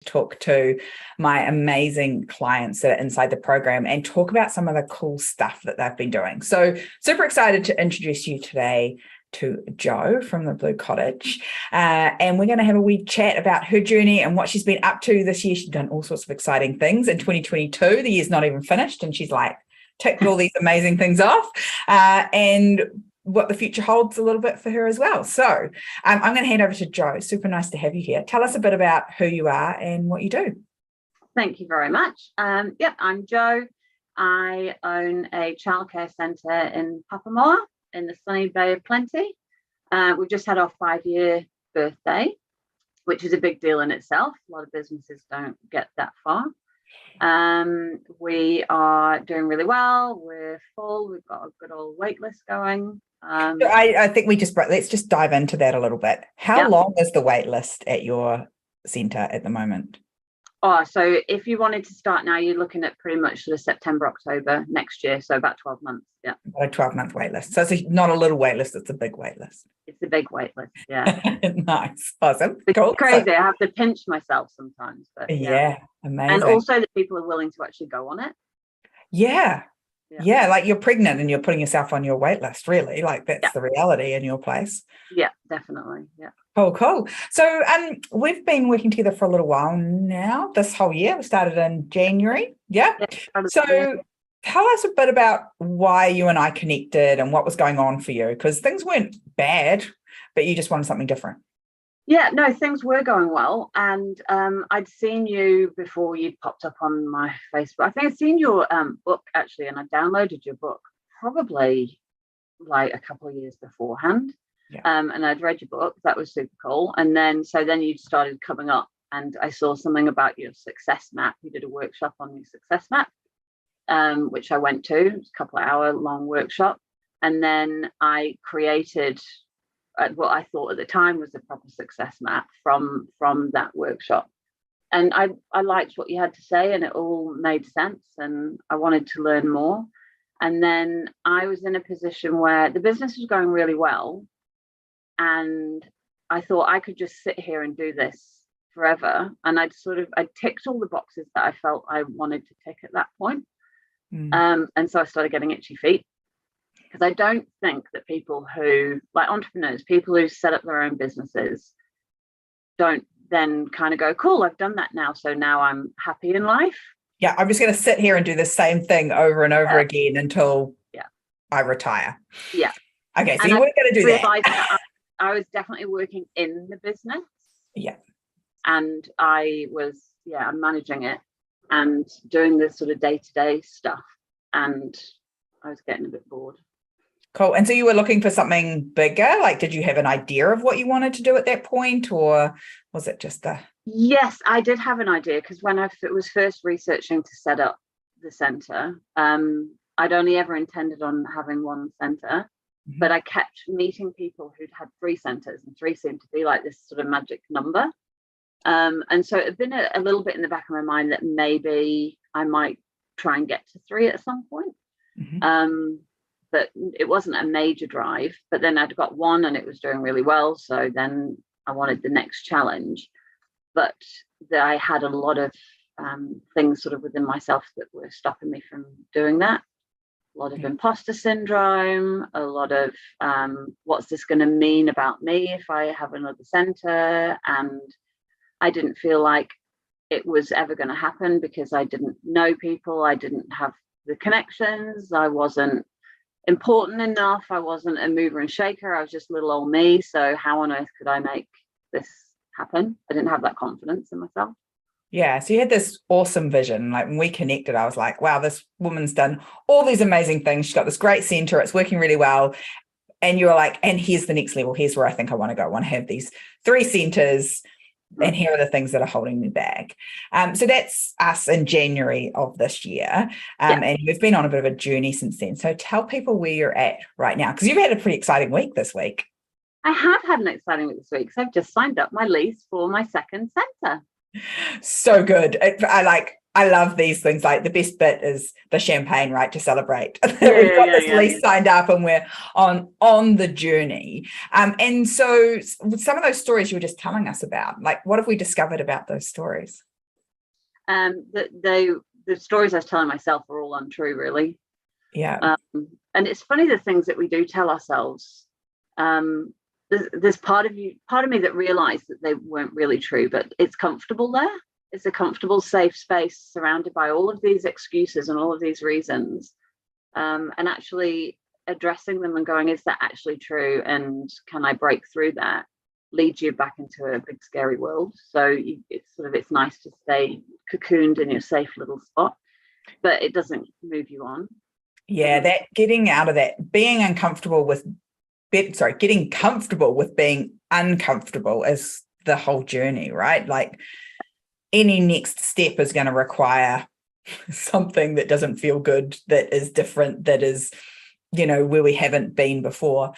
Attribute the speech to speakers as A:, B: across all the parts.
A: talk to my amazing clients that are inside the program and talk about some of the cool stuff that they've been doing. So super excited to introduce you today to Jo from the Blue Cottage. And we're going to have a wee chat about her journey and what she's been up to this year. She's done all sorts of exciting things in 2022. The year's not even finished, and she's like ticked all these amazing things off. And what the future holds a little bit for her as well. So I'm going to hand over to Jo. Super nice to have you here. Tell us a bit about who you are and what you do.
B: Thank you very much. I'm Jo. I own a childcare centre in Papamoa in the sunny Bay of Plenty. We've just had our 5-year birthday, which is a big deal in itself. A lot of businesses don't get that far. We are doing really well. We're full. We've got a good old wait list going.
A: I think let's just dive into that a little bit. How long is the wait list at your centre at the moment?
B: So if you wanted to start now, you're looking at pretty much sort of September, October next year. So about 12 months. Yeah.
A: About a 12-month wait list. So it's not a little wait list, it's a big wait list.
B: It's a big wait list. Yeah.
A: Nice. Awesome.
B: It's
A: cool.
B: crazy. I have to pinch myself sometimes. But
A: yeah. Amazing.
B: And also that people are willing to actually go on it.
A: Yeah, like you're pregnant and you're putting yourself on your wait list, really. Like that's the reality in your place.
B: Yeah, definitely. Yeah.
A: Cool. So we've been working together for a little while now, this whole year. We started in January. Yeah. So tell us a bit about why you and I connected and what was going on for you, because things weren't bad, but you just wanted something different.
B: Yeah, no, things were going well. And I'd seen you before you'd popped up on my Facebook. I think I'd seen your book, actually, and I downloaded your book probably like a couple of years beforehand. Yeah. And I'd read your book. That was super cool. And then you started coming up, and I saw something about your success map. You did a workshop on your success map, which I went to. It was a couple of hour long workshop. And then I created what I thought at the time was a proper success map from that workshop. And I liked what you had to say, and it all made sense, and I wanted to learn more. And then I was in a position where the business was going really well, and I thought I could just sit here and do this forever. And I ticked all the boxes that I felt I wanted to tick at that point. And so I started getting itchy feet. Because I don't think that people who, like entrepreneurs, people who set up their own businesses don't then kind of go, cool, I've done that now, so now I'm happy in life.
A: Yeah, I'm just going to sit here and do the same thing over and over again until I retire.
B: Yeah.
A: Okay, so you weren't going to do that.
B: I was definitely working in the business.
A: Yeah.
B: And I was, I'm managing it and doing this sort of day-to-day stuff. And I was getting a bit bored.
A: Cool. And so you were looking for something bigger? Like, did you have an idea of what you wanted to do at that point, or was it just
B: Yes, I did have an idea, because when I was first researching to set up the centre, I'd only ever intended on having one centre, but I kept meeting people who'd had 3 centres, and 3 seemed to be like this sort of magic number. And so it had been a little bit in the back of my mind that maybe I might try and get to 3 at some point. But it wasn't a major drive. But then I'd got 1 and it was doing really well. So then I wanted the next challenge. But I had a lot of things sort of within myself that were stopping me from doing that. A lot of imposter syndrome, a lot of what's this going to mean about me if I have another centre? And I didn't feel like it was ever going to happen because I didn't know people. I didn't have the connections. I wasn't important enough. I wasn't a mover and shaker. I was just little old me. So how on earth could I make this happen? I didn't have that confidence in myself.
A: Yeah, so you had this awesome vision. Like when we connected, I was like, wow, this woman's done all these amazing things. She's got this great centre. It's working really well. And you were like, and here's the next level. Here's where I think I want to go. I want to have these 3 centres. And here are the things that are holding me back. So that's us in January of this year. And you've been on a bit of a journey since then. So tell people where you're at right now, because you've had a pretty exciting week this week.
B: I have had an exciting week this week because I've just signed up my lease for my second centre.
A: So good. I love these things. Like the best bit is the champagne, right, to celebrate. We've got this lease signed up and we're on the journey. And so some of those stories you were just telling us about, like what have we discovered about those stories?
B: The stories I was telling myself are all untrue, really.
A: Yeah.
B: And it's funny, the things that we do tell ourselves. There's part of me that realized that they weren't really true, but it's comfortable there. It's a comfortable, safe space surrounded by all of these excuses and all of these reasons, and actually addressing them and going, is that actually true? And can I break through that? Leads you back into a big, scary world. So it's nice to stay cocooned in your safe little spot, but it doesn't move you on.
A: Yeah, that getting out of that, being uncomfortable with getting comfortable with being uncomfortable is the whole journey, right? Like any next step is going to require something that doesn't feel good, that is different, that is, where we haven't been before.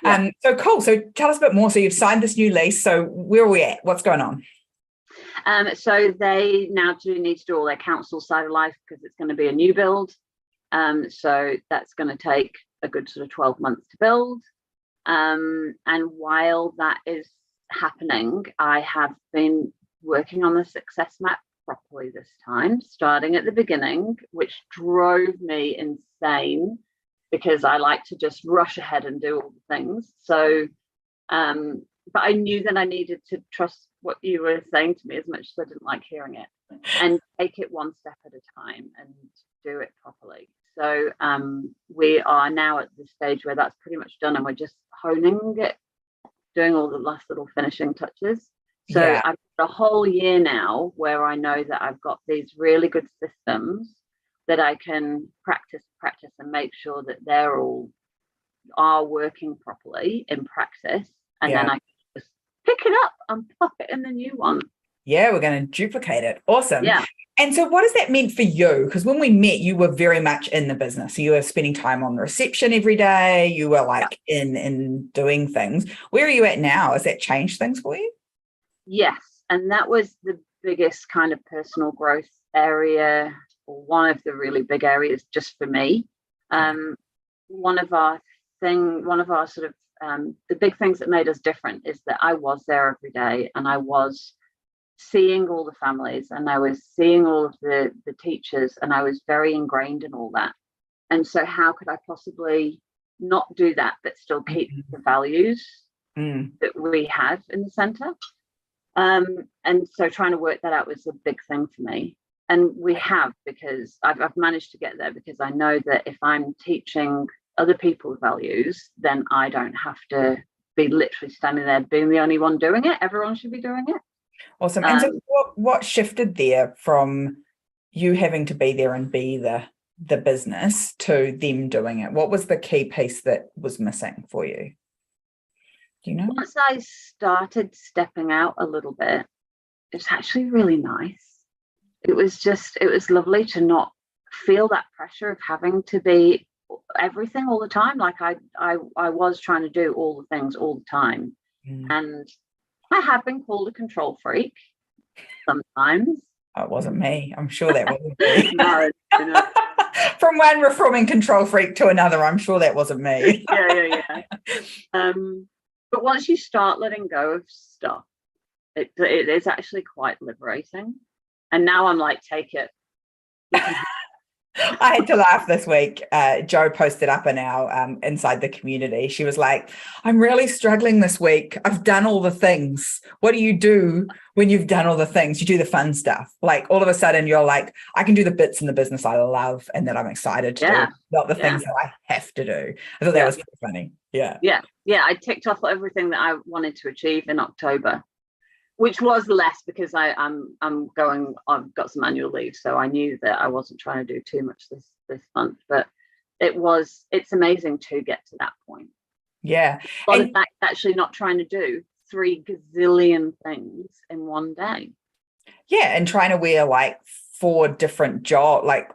B: Yeah.
A: So cool. So tell us a bit more. So you've signed this new lease. So where are we at? What's going on?
B: So they now need to do all their council side of life because it's going to be a new build. So that's going to take a good sort of 12 months to build. And while that is happening, I have been working on the success map properly this time, starting at the beginning, which drove me insane because I like to just rush ahead and do all the things. So, but I knew that I needed to trust what you were saying to me as much as I didn't like hearing it, and take it one step at a time and do it properly. So we are now at the stage where that's pretty much done, and we're just honing it, doing all the last little finishing touches. So yeah. I've got a whole year now where I know that I've got these really good systems that I can practice and make sure that they're all are working properly in practice, and then I can just pick it up and pop it in the new one.
A: Yeah, we're going to duplicate it. Awesome.
B: Yeah.
A: And so what does that mean for you? Because when we met, you were very much in the business. You were spending time on the reception every day. You were like in doing things. Where are you at now? Has that changed things for you?
B: Yes. And that was the biggest kind of personal growth area, or one of the really big areas just for me. One of our sort of the big things that made us different is that I was there every day, and I was seeing all the families, and I was seeing all of the teachers, and I was very ingrained in all that. And so how could I possibly not do that but still keep the values that we have in the centre? And so trying to work that out was a big thing for me. And we have, because I've managed to get there, because I know that if I'm teaching other people values, then I don't have to be literally standing there being the only one doing it. Everyone should be doing it.
A: Awesome. And so what shifted there from you having to be there and be the business to them doing it? What was the key piece that was missing for you? Do you know?
B: Once I started stepping out a little bit, it's actually really nice. It was lovely to not feel that pressure of having to be everything all the time. Like I was trying to do all the things all the time. And I have been called a control freak sometimes.
A: Oh, it wasn't me. I'm sure that wasn't me.
B: No.
A: From one reforming control freak to another, I'm sure that wasn't me.
B: Yeah. But once you start letting go of stuff, it is actually quite liberating. And now I'm like, take it.
A: I had to laugh this week. Jo posted up in our inside the community. She was like, I'm really struggling this week. I've done all the things. What do you do when you've done all the things? You do the fun stuff. Like all of a sudden you're like, I can do the bits in the business I love and that I'm excited to do, not the things that I have to do. I thought that was pretty funny. Yeah.
B: I ticked off everything that I wanted to achieve in October, which was less because I've got some annual leave, so I knew that I wasn't trying to do too much this month. But it's amazing to get to that point.
A: Yeah,
B: A lot of that actually not trying to do 3 gazillion things in one day.
A: Yeah, and trying to wear like 4 different jobs, like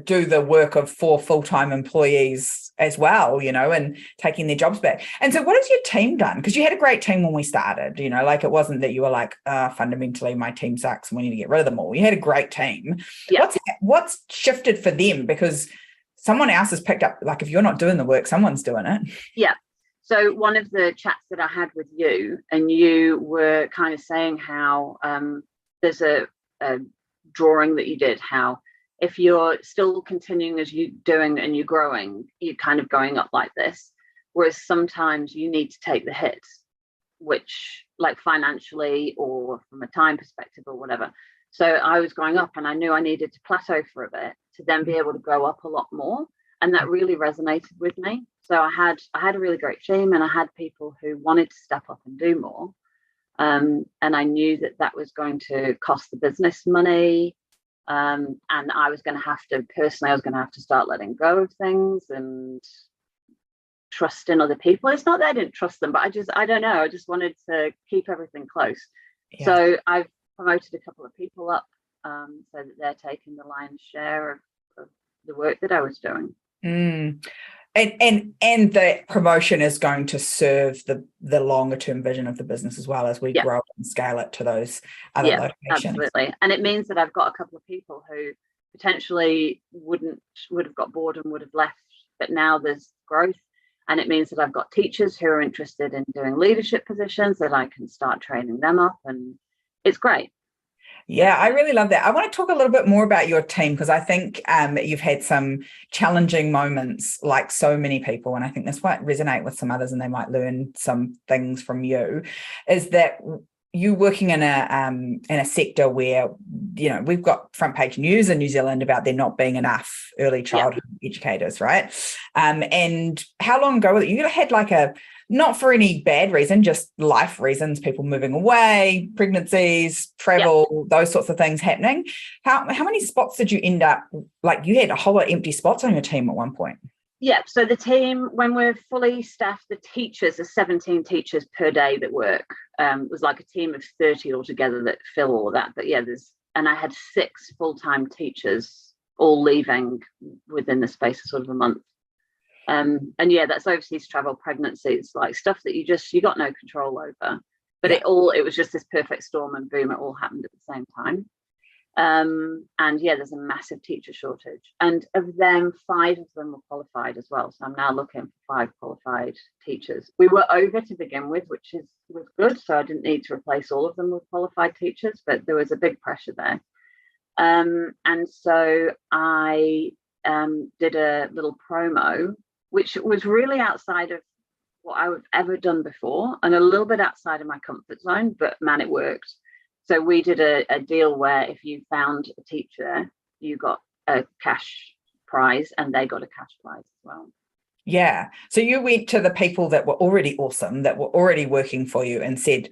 A: do the work of 4 full-time employees as well, and taking their jobs back. And so what has your team done? Because you had a great team when we started, like it wasn't that you were like, fundamentally my team sucks and we need to get rid of them all. You had a great team. Yeah. What's shifted for them? Because someone else has picked up, like if you're not doing the work, someone's doing it.
B: Yeah. So one of the chats that I had with you, and you were kind of saying how there's a drawing that you did, how if you're still continuing as you're doing and you're growing, you're kind of going up like this, whereas sometimes you need to take the hit, which like financially or from a time perspective or whatever. So I was going up and I knew I needed to plateau for a bit to then be able to go up a lot more. And that really resonated with me. So I had a really great team, and I had people who wanted to step up and do more. And I knew that was going to cost the business money. And I was going to have to start letting go of things and trust in other people. It's not that I didn't trust them, but I don't know. I just wanted to keep everything close. Yeah. So I've promoted a couple of people up so that they're taking the lion's share of the work that I was doing.
A: And the promotion is going to serve the longer term vision of the business as well as we grow and scale it to those other locations.
B: Absolutely. And it means that I've got a couple of people who potentially would have got bored and would have left, but now there's growth. And it means that I've got teachers who are interested in doing leadership positions that I can start training them up, and it's great.
A: Yeah, I really love that. I want to talk a little bit more about your team, because I think you've had some challenging moments like so many people, and I think this might resonate with some others and they might learn some things from you, is that you working in a sector where, you know, we've got front page news in New Zealand about there not being enough early childhood educators, right? And how long ago was it? You had like not for any bad reason, just life reasons, people moving away, pregnancies, travel, those sorts of things happening. How many spots did you end up, like you had a whole lot of empty spots on your team at one point?
B: Yeah, so the team, when we're fully staffed, the teachers are 17 teachers per day that work. It was like a team of 30 altogether that fill all of that. But yeah, and I had 6 full-time teachers all leaving within the space of sort of a month. And yeah, that's overseas travel, pregnancies, like stuff that you got no control over. But it was just this perfect storm, and boom, it all happened at the same time. And yeah, there's a massive teacher shortage, and of them 5 of them were qualified as well. So I'm now looking for 5 qualified teachers. We were over to begin with, which was good, so I didn't need to replace all of them with qualified teachers, but there was a big pressure there. And so I did a little promo, which was really outside of what I've ever done before and a little bit outside of my comfort zone, but man, it worked. So we did a deal where if you found a teacher, you got a cash prize and they got a cash prize as well.
A: Yeah. So you went to the people that were already awesome, that were already working for you, and said,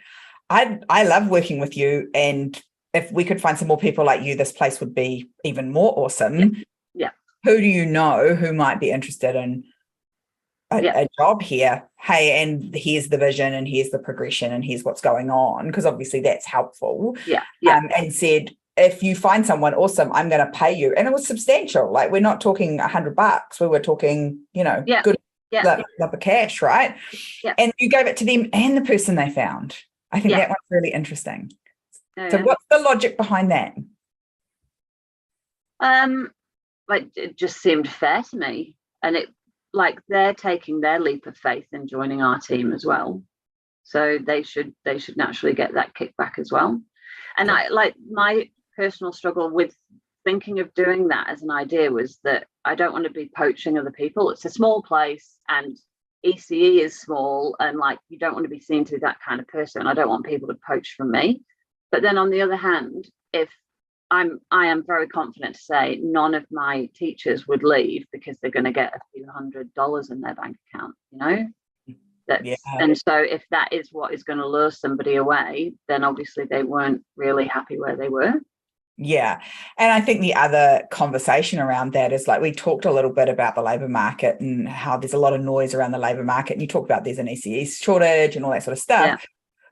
A: I love working with you, and if we could find some more people like you, this place would be even more awesome.
B: Yeah.
A: Who do you know who might be interested in a job here? Hey, and here's the vision, and here's the progression, and here's what's going on, because obviously that's helpful. And said, if you find someone awesome, I'm going to pay you. And it was substantial. Like, we're not talking $100. We were talking, good lump of cash, right? Yeah. And you gave it to them and the person they found. I think that one's really interesting. So what's the logic behind that?
B: Like, it just seemed fair to me. And they're taking their leap of faith in joining our team as well, so they should naturally get that kickback as well. And my personal struggle with thinking of doing that as an idea was that I don't want to be poaching other people. It's a small place, and ECE is small, and you don't want to be seen to be that kind of person. I don't want people to poach from me. But then on the other hand, if I am very confident to say none of my teachers would leave because they're going to get a few $100s in their bank account, And so if that is what is going to lure somebody away, then obviously they weren't really happy where they were.
A: Yeah. And I think the other conversation around that is, we talked a little bit about the labour market and how there's a lot of noise around the labour market. And you talked about there's an ECE shortage and all that sort of stuff. Yeah.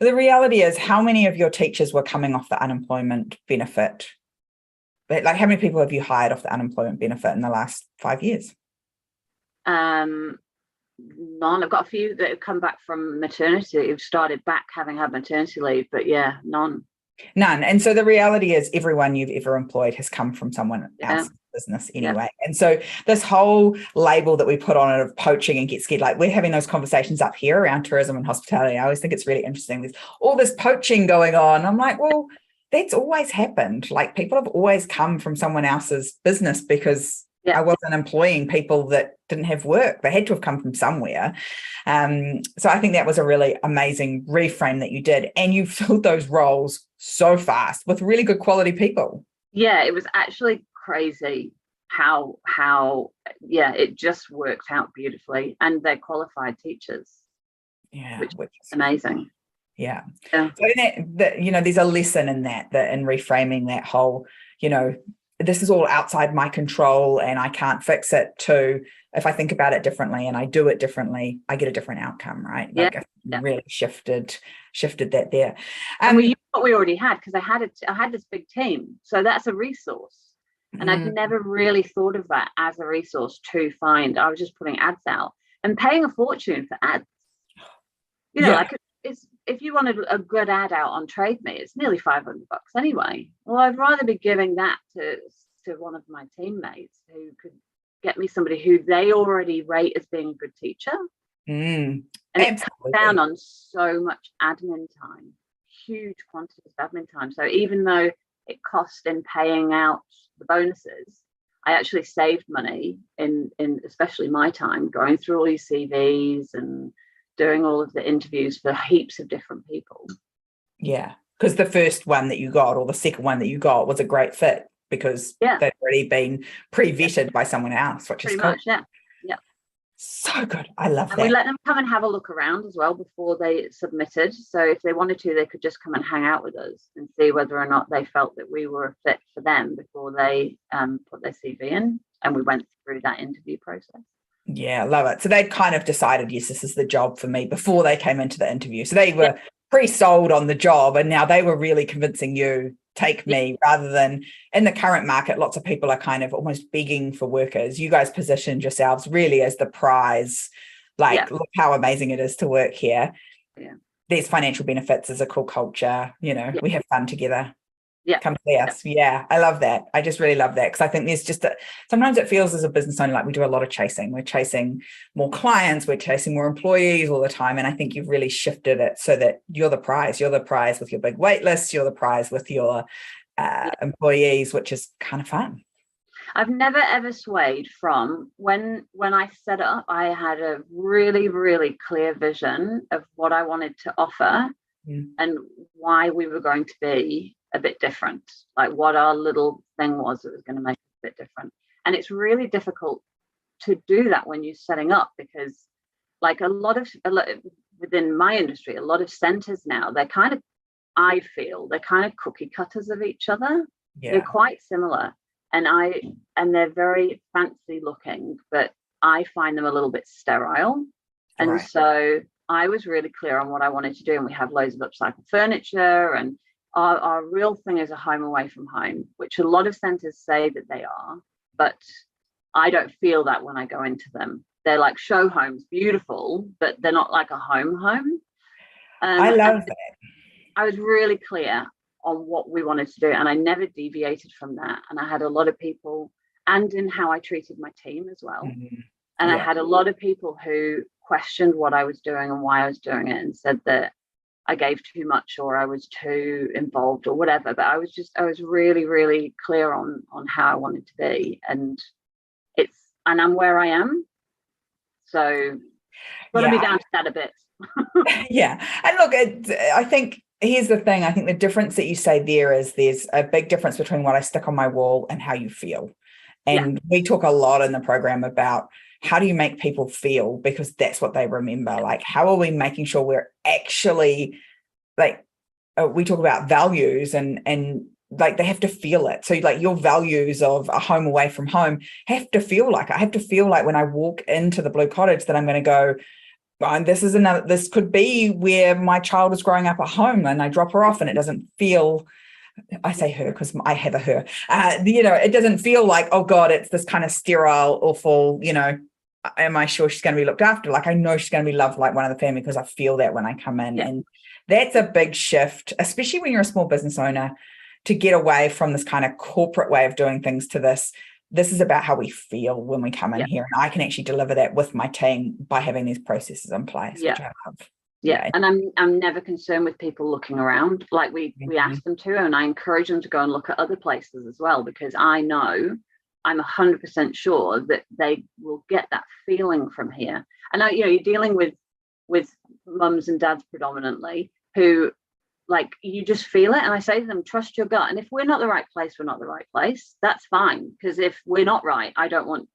A: The reality is, how many of your teachers were coming off the unemployment benefit? But how many people have you hired off the unemployment benefit in the last 5 years?
B: None. I've got a few that have come back from maternity, who've started back having had maternity leave, but yeah, none.
A: And so the reality is, everyone you've ever employed has come from someone else's business anyway. And so this whole label that we put on it of poaching and get scared, we're having those conversations up here around tourism and hospitality. I always think it's really interesting. There's all this poaching going on. I'm like, well, that's always happened. Like people have always come from someone else's business because I wasn't employing people that didn't have work. They had to have come from somewhere. So I think that was a really amazing reframe that you did. And you filled those roles so fast with really good quality people.
B: Yeah, it was actually crazy how it just worked out beautifully. And they're qualified teachers.
A: Yeah,
B: which is amazing.
A: Yeah. So there's a lesson in that in reframing that whole, this is all outside my control and I can't fix it, to if I think about it differently and I do it differently, I get a different outcome, right? Really shifted that there.
B: And we used what we already had, because I had this big team. So that's a resource. And I'd never really thought of that as a resource to find. I was just putting ads out and paying a fortune for ads. Like it's, if you wanted a good ad out on Trade Me, it's nearly $500 anyway. Well, I'd rather be giving that to one of my teammates who could get me somebody who they already rate as being a good teacher. And it cuts down on so much admin time, huge quantities of admin time. So even though it cost in paying out the bonuses, I actually saved money in especially my time going through all these CVs and doing all of the interviews for heaps of different people. Yeah.
A: Because the first one that you got or the second one that you got was a great fit because they'd already been pre-vetted by someone else, which is cool.
B: Yeah.
A: So good. I love that.
B: And we let them come and have a look around as well before they submitted. So if they wanted to, they could just come and hang out with us and see whether or not they felt that we were a fit for them before they put their CV in. And we went through that interview process.
A: Yeah, I love it. So they'd kind of decided, yes, this is the job for me before they came into the interview. So they were pre-sold on the job and now they were really convincing you, take me, rather than in the current market, lots of people are kind of almost begging for workers. You guys positioned yourselves really as the prize. Look how amazing it is to work here.
B: Yeah.
A: There's financial benefits, there's a cool culture, we have fun together. Come see us. Yeah, I love that. I just really love that because I think there's just sometimes it feels as a business owner like we do a lot of chasing. We're chasing more clients, we're chasing more employees all the time. And I think you've really shifted it so that you're the prize. You're the prize with your big wait list. You're the prize with your employees, which is kind of fun.
B: I've never ever swayed from when I set up, I had a really, really clear vision of what I wanted to offer and why we were going to be a bit different, like what our little thing was that was going to make it a bit different. And it's really difficult to do that when you're setting up, because like a lot within my industry, a lot of centers now, I feel they're kind of cookie cutters of each other. They're quite similar and they're very fancy looking, but I find them a little bit sterile. And so I was really clear on what I wanted to do, and we have loads of upcycled furniture, and our real thing is a home away from home, which a lot of centers say that they are, but I don't feel that when I go into them. They're like show homes, beautiful, but they're not like a home.
A: I love that.
B: I was really clear on what we wanted to do, and I never deviated from that. And I had a lot of people, and in how I treated my team as well. And I had a lot of people who questioned what I was doing and why I was doing it, and said that I gave too much or I was too involved or whatever. But I was really, really clear on how I wanted to be, and I'm where I am. So got to be down to that a bit.
A: Yeah. And look, I think here's the thing. I think the difference that you say there is there's a big difference between what I stick on my wall and how you feel. And we talk a lot in the program about how do you make people feel, because that's what they remember. Like, how are we making sure we're actually we talk about values and like they have to feel it. So like your values of a home away from home have to feel like, I have to feel like when I walk into the Blue Cottage that I'm going to go, oh, this could be where my child is growing up at home, and I drop her off and it doesn't feel, I say her because I have a her, it doesn't feel like, oh God, it's this kind of sterile, awful, am I sure she's going to be looked after? Like, I know she's going to be loved like one of the family, because I feel that when I come in. And that's a big shift, especially when you're a small business owner, to get away from this kind of corporate way of doing things to this is about how we feel when we come in here. And I can actually deliver that with my team by having these processes in place, which I love.
B: Yeah. And I'm never concerned with people looking around. Like we ask them to, and I encourage them to go and look at other places as well, because I know, I'm 100% sure that they will get that feeling from here. And you're dealing with mums and dads predominantly, who, like, you just feel it. And I say to them, trust your gut. And if we're not the right place, we're not the right place. That's fine, because if we're not right, I don't want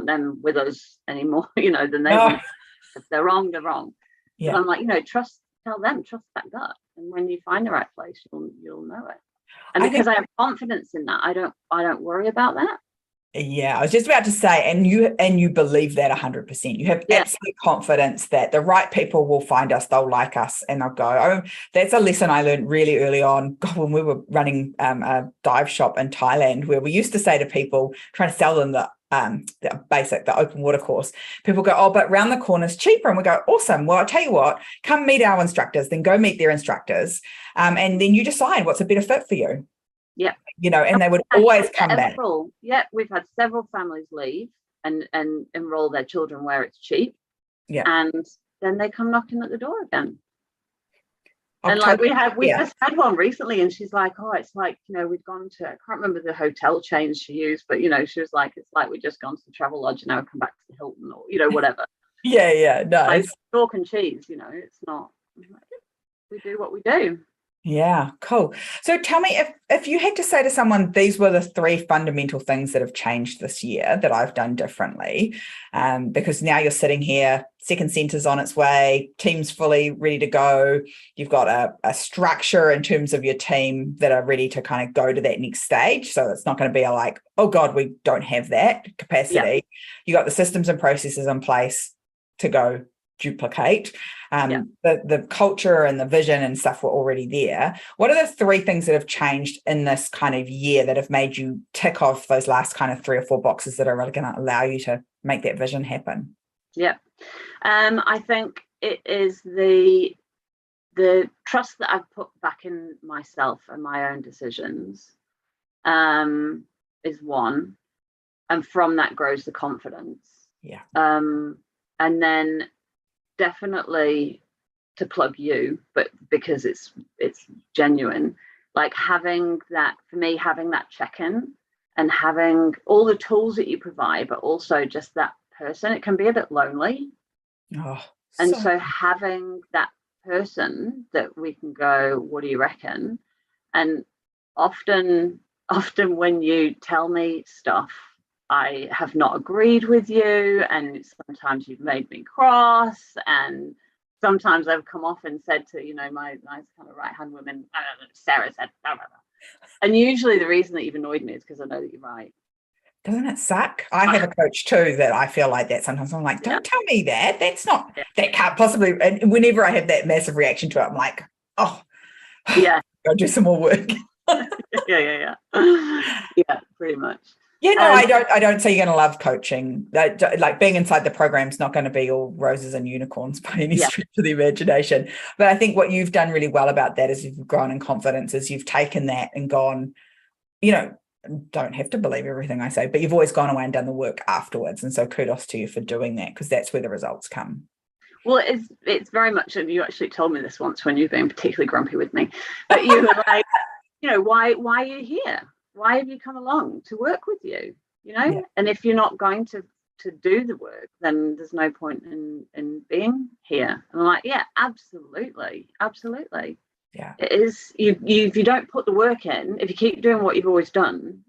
B: them with us anymore. Than they want. If they're wrong, they're wrong. Yeah. But I'm like, tell them, trust that gut. And when you find the right place, you'll know it. And because I have confidence in that, I don't worry about that.
A: Yeah, I was just about to say, and you believe that 100%. You have absolute confidence that the right people will find us, they'll like us, and they'll go. That's a lesson I learned really early on. God, when we were running a dive shop in Thailand, where we used to say to people, trying to sell them the open water course, people go, oh, but round the corner's cheaper. And we go, awesome. Well, I'll tell you what, come meet our instructors, then go meet their instructors. And then you decide what's a better fit for you.
B: Yeah.
A: And they would always come back.
B: Yeah, we've had several families leave and enroll their children where it's cheap. Yeah. And then they come knocking at the door again. And like we just had one recently, and she's like, oh, it's like, we've gone to, I can't remember the hotel chain she used, but she was like, it's like we've just gone to the Travel Lodge and now we come back to the Hilton, or whatever.
A: Yeah, nice.
B: Like chalk and cheese, it's not. We do what we do.
A: Yeah, cool. So tell me, if you had to say to someone, these were the 3 fundamental things that have changed this year that I've done differently, because now you're sitting here, Second Centre's on its way, team's fully ready to go. You've got a structure in terms of your team that are ready to kind of go to that next stage. So it's not going to be like, oh God, we don't have that capacity. Yeah. You got the systems and processes in place to go duplicate. The culture and the vision and stuff were already there. What are the 3 things that have changed in this kind of year that have made you tick off those last kind of 3 or 4 boxes that are really going to allow you to make that vision happen?
B: Yeah. I think it is the trust that I've put back in myself and my own decisions is one. And from that grows the confidence.
A: Yeah.
B: And then definitely, to plug you, but because it's genuine, like having that check-in and having all the tools that you provide, but also just that person, it can be a bit lonely. So having that person that we can go, what do you reckon? And often when you tell me stuff, I have not agreed with you, and sometimes you've made me cross, and sometimes I've come off and said to my nice kind of right-hand woman, Sarah said, blah, blah, blah. And usually the reason that you've annoyed me is because I know that you're right.
A: Doesn't it suck? I have a coach too that I feel like that sometimes. I'm like, don't tell me that. That's not, that can't possibly. And whenever I have that massive reaction to it, I'm like, oh, yeah, I'll do some more work.
B: Yeah, pretty much.
A: Yeah, no, I don't say you're going to love coaching. Like being inside the program is not going to be all roses and unicorns by any stretch of the imagination. But I think what you've done really well about that is you've grown in confidence, is you've taken that and gone, don't have to believe everything I say, but you've always gone away and done the work afterwards. And so kudos to you for doing that, because that's where the results come.
B: Well, it's very much, and you actually told me this once when you've been particularly grumpy with me, but you were like, why are you here? Why have you come along? To work with you, And if you're not going to do the work, then there's no point in being here. And I'm like, yeah, absolutely. Yeah, it is. If you don't put the work in, if you keep doing what you've always done,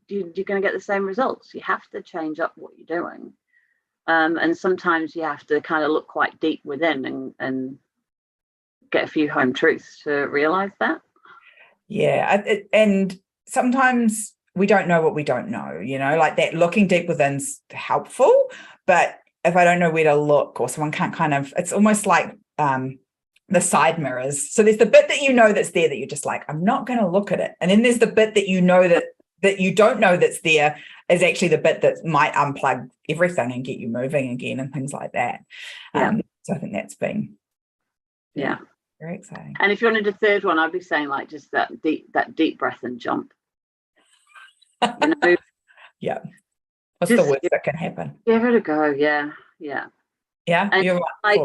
B: you're going to get the same results. You have to change up what you're doing, and sometimes you have to kind of look quite deep within and get a few home truths to realize that.
A: Yeah, and sometimes we don't know what we don't know, like that looking deep within's helpful, but if I don't know where to look, or someone can't it's almost like the side mirrors. So there's the bit that that's there that you're just like, I'm not going to look at it. And then there's the bit that that you don't know that's there is actually the bit that might unplug everything and get you moving again and things like that. So I think that's been very exciting.
B: And if you wanted a third one, I'd be saying like just that deep breath and jump.
A: Yeah. What's the worst that can happen?
B: Give it a go. Yeah.
A: Yeah,
B: and
A: you're right.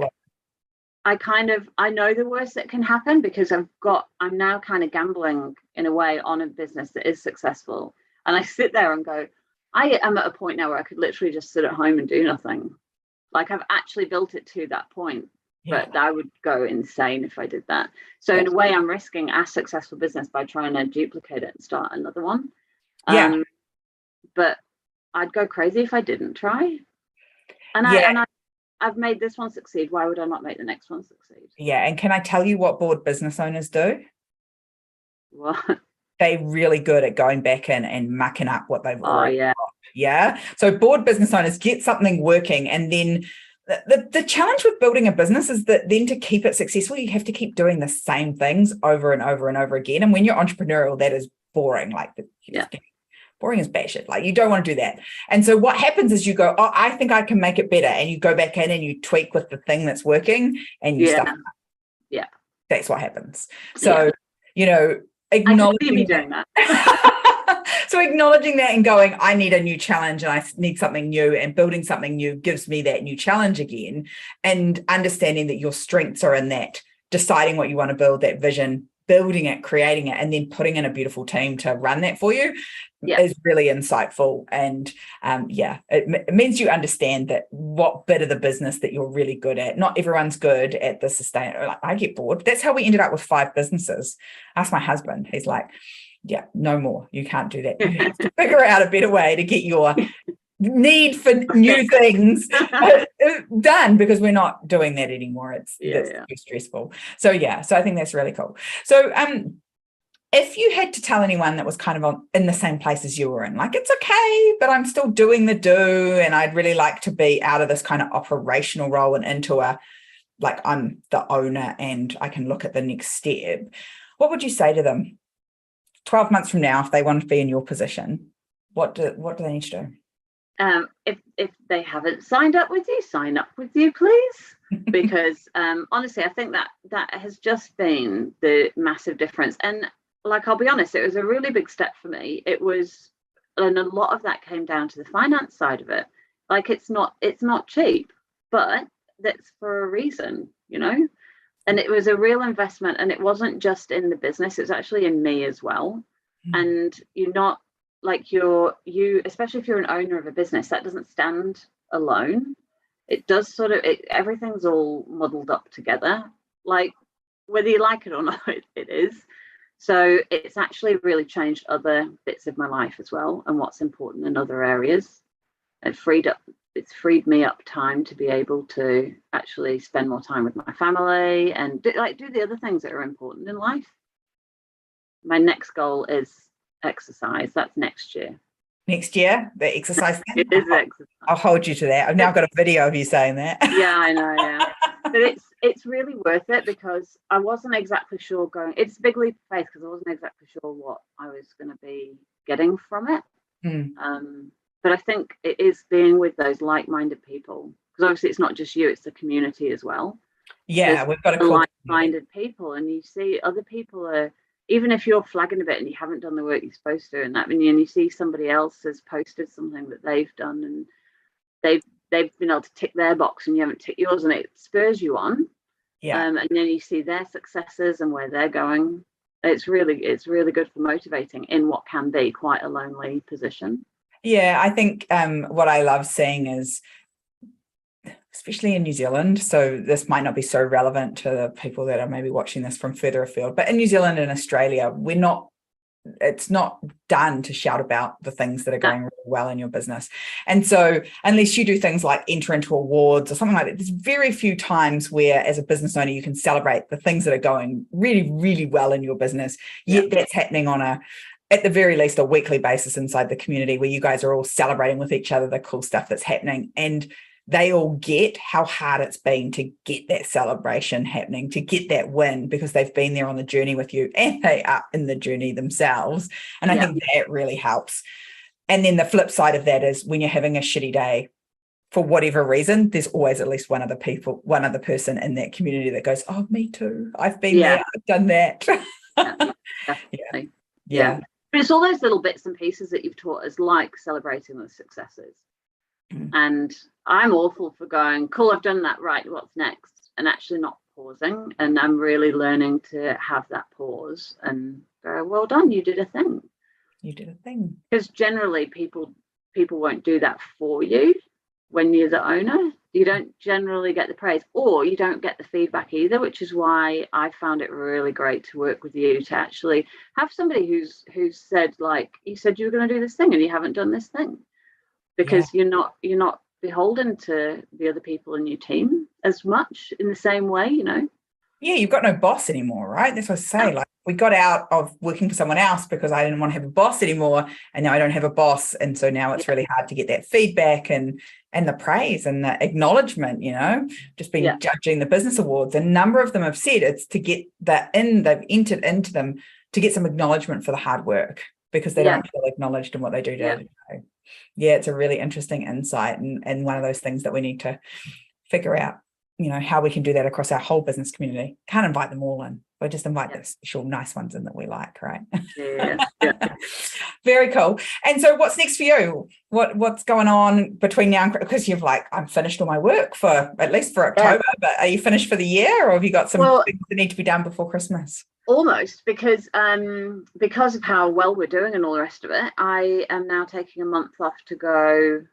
B: I know the worst that can happen, because I'm now kind of gambling in a way on a business that is successful. And I sit there and go, I am at a point now where I could literally just sit at home and do nothing. Like, I've actually built it to that point, but I would go insane if I did that. So in a way, I'm risking a successful business by trying to duplicate it and start another one. But I'd go crazy if I didn't try. And I've made this one succeed. Why would I not make the next one succeed?
A: Yeah. And can I tell you what bored business owners do?
B: What?
A: They're really good at going back in and mucking up what they've already got. Yeah. So bored business owners get something working, and then the challenge with building a business is that then to keep it successful, you have to keep doing the same things over and over and over again. And when you're entrepreneurial, that is boring. Like, boring as batshit. Like, you don't want to do that. And so what happens is you go, oh, I think I can make it better. And you go back in and you tweak with the thing that's working, and you stuff it up.
B: Yeah.
A: That's what happens. So, acknowledging
B: that.
A: So acknowledging that and going, I need a new challenge and I need something new, and building something new gives me that new challenge again, and understanding that your strengths are in that, deciding what you want to build, that vision, building it, creating it, and then putting in a beautiful team to run that for you is really insightful. And it means you understand that what bit of the business that you're really good at. Not everyone's good at the like, I get bored. That's how we ended up with 5 businesses. Ask my husband. He's like, yeah, no more. You can't do that. You have to figure out a better way to get your need for new things done, because we're not doing that anymore. It's too stressful. So I think that's really cool. So if you had to tell anyone that was kind of in the same place as you were in, like, it's okay, but I'm still doing the do, and I'd really like to be out of this kind of operational role and into I'm the owner and I can look at the next step, what would you say to them 12 months from now if they want to be in your position? What do they need to do?
B: If they haven't signed up with you, sign up with you, please. Because honestly, I think that has just been the massive difference. And like, I'll be honest, it was a really big step for me. It was, and a lot of that came down to the finance side of it. Like, it's not cheap, but that's for a reason, and it was a real investment. And it wasn't just in the business, it was actually in me as well. And you're not like you especially if you're an owner of a business that doesn't stand alone. It does everything's all muddled up together, like, whether you like it or not, it is. So it's actually really changed other bits of my life as well, and what's important in other areas. It's freed me up time to be able to actually spend more time with my family and do the other things that are important in life. My next goal is exercise. That's next year.
A: Next year, the exercise thing?
B: It is exercise.
A: I'll hold you to that. I've now got a video of you saying that.
B: Yeah, I know, yeah. But it's really worth it, because I wasn't exactly sure it's a big leap of faith, because I wasn't exactly sure what I was going to be getting from it. But I think it is being with those like-minded people, because obviously it's not just you, it's the community as well.
A: Yeah, we've got a cool
B: like-minded people, and you see other people are, even if you're flagging a bit and you haven't done the work you're supposed to, and you see somebody else has posted something that they've done, and they've been able to tick their box and you haven't ticked yours, and it spurs you on. And then you see their successes and where they're going. It's really good for motivating in what can be quite a lonely position.
A: Yeah, I think what I love seeing is, especially in New Zealand, so this might not be so relevant to the people that are maybe watching this from further afield, but in New Zealand and Australia, it's not done to shout about the things that are going really well in your business. And so unless you do things like enter into awards or something like that, there's very few times where as a business owner you can celebrate the things that are going really, really well in your business. Yet that's happening on at the very least a weekly basis inside the community, where you guys are all celebrating with each other the cool stuff that's happening. And they all get how hard it's been to get that celebration happening, to get that win, because they've been there on the journey with you and they are in the journey themselves. And I think that really helps. And then the flip side of that is when you're having a shitty day, for whatever reason, there's always at least one other person in that community that goes, oh, me too. I've been there, I've done that.
B: Definitely. Yeah. But it's all those little bits and pieces that you've taught us, like celebrating the successes. And I'm awful for going, cool, I've done that, right, what's next? And actually not pausing, and I'm really learning to have that pause and go, well done, you did a thing.
A: You did a thing.
B: Because generally people won't do that for you when you're the owner. You don't generally get the praise, or you don't get the feedback either, which is why I found it really great to work with you, to actually have somebody who's said, like, you said you were going to do this thing and you haven't done this thing, because you're not beholden to the other people in your team as much in the same way, you know.
A: Yeah, you've got no boss anymore, right? That's what I say. Like, we got out of working for someone else because I didn't want to have a boss anymore, and now I don't have a boss, and so now it's really hard to get that feedback and the praise and the acknowledgement. You know, just been judging the business awards. A number of them have said it's to get that in. They've entered into them to get some acknowledgement for the hard work, because they don't feel acknowledged in what they do day to day. Yeah, it's a really interesting insight, and one of those things that we need to figure out, you know, how we can do that across our whole business community. Can't invite them all in, but just invite the special nice ones in that we like, right?
B: Yeah.
A: Very cool. And so what's next for you? What's going on between now and, because you've like, I'm finished all my work for at least for October, but are you finished for the year, or have you got some things that need to be done before Christmas?
B: Almost, because of how well we're doing and all the rest of it, I am now taking a month off to go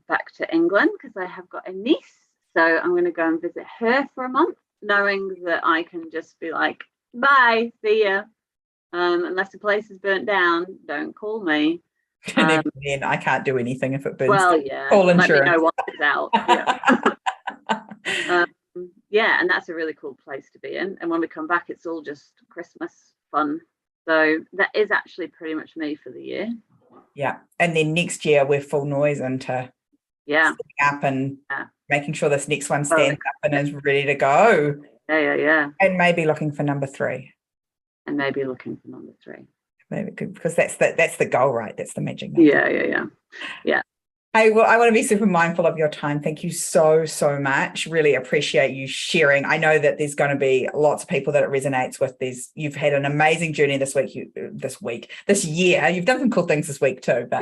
B: back to England, because I have got a niece. So I'm going to go and visit her for a month, knowing that I can just be like, bye, see ya. Unless the place is burnt down, don't call me.
A: And then I can't do anything if it burns.
B: Well, yeah.
A: Call insurance.
B: Let me know once it's out. Yeah. And that's a really cool place to be in. And when we come back, it's all just Christmas fun. So that is actually pretty much me for the year.
A: Yeah. And then next year we're full noise into setting up and making sure this next one stands up and is ready to go.
B: Yeah.
A: And maybe looking for number 3.
B: Maybe,
A: because that's the goal, right? That's the magic number.
B: Yeah.
A: Hey, well, I want to be super mindful of your time. Thank you so much. Really appreciate you sharing. I know that there's going to be lots of people that it resonates with. You've had an amazing journey this year. You've done some cool things this week too, but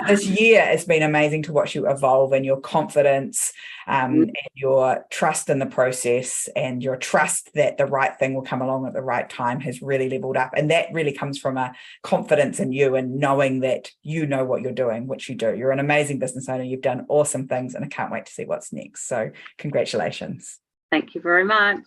A: this year has been amazing to watch you evolve, and your confidence and your trust in the process, and your trust that the right thing will come along at the right time has really leveled up. And that really comes from a confidence in you and knowing that you know what you're doing, which you do. You're an amazing business owner. You've done awesome things, and I can't wait to see what's next. So congratulations.
B: Thank you very much.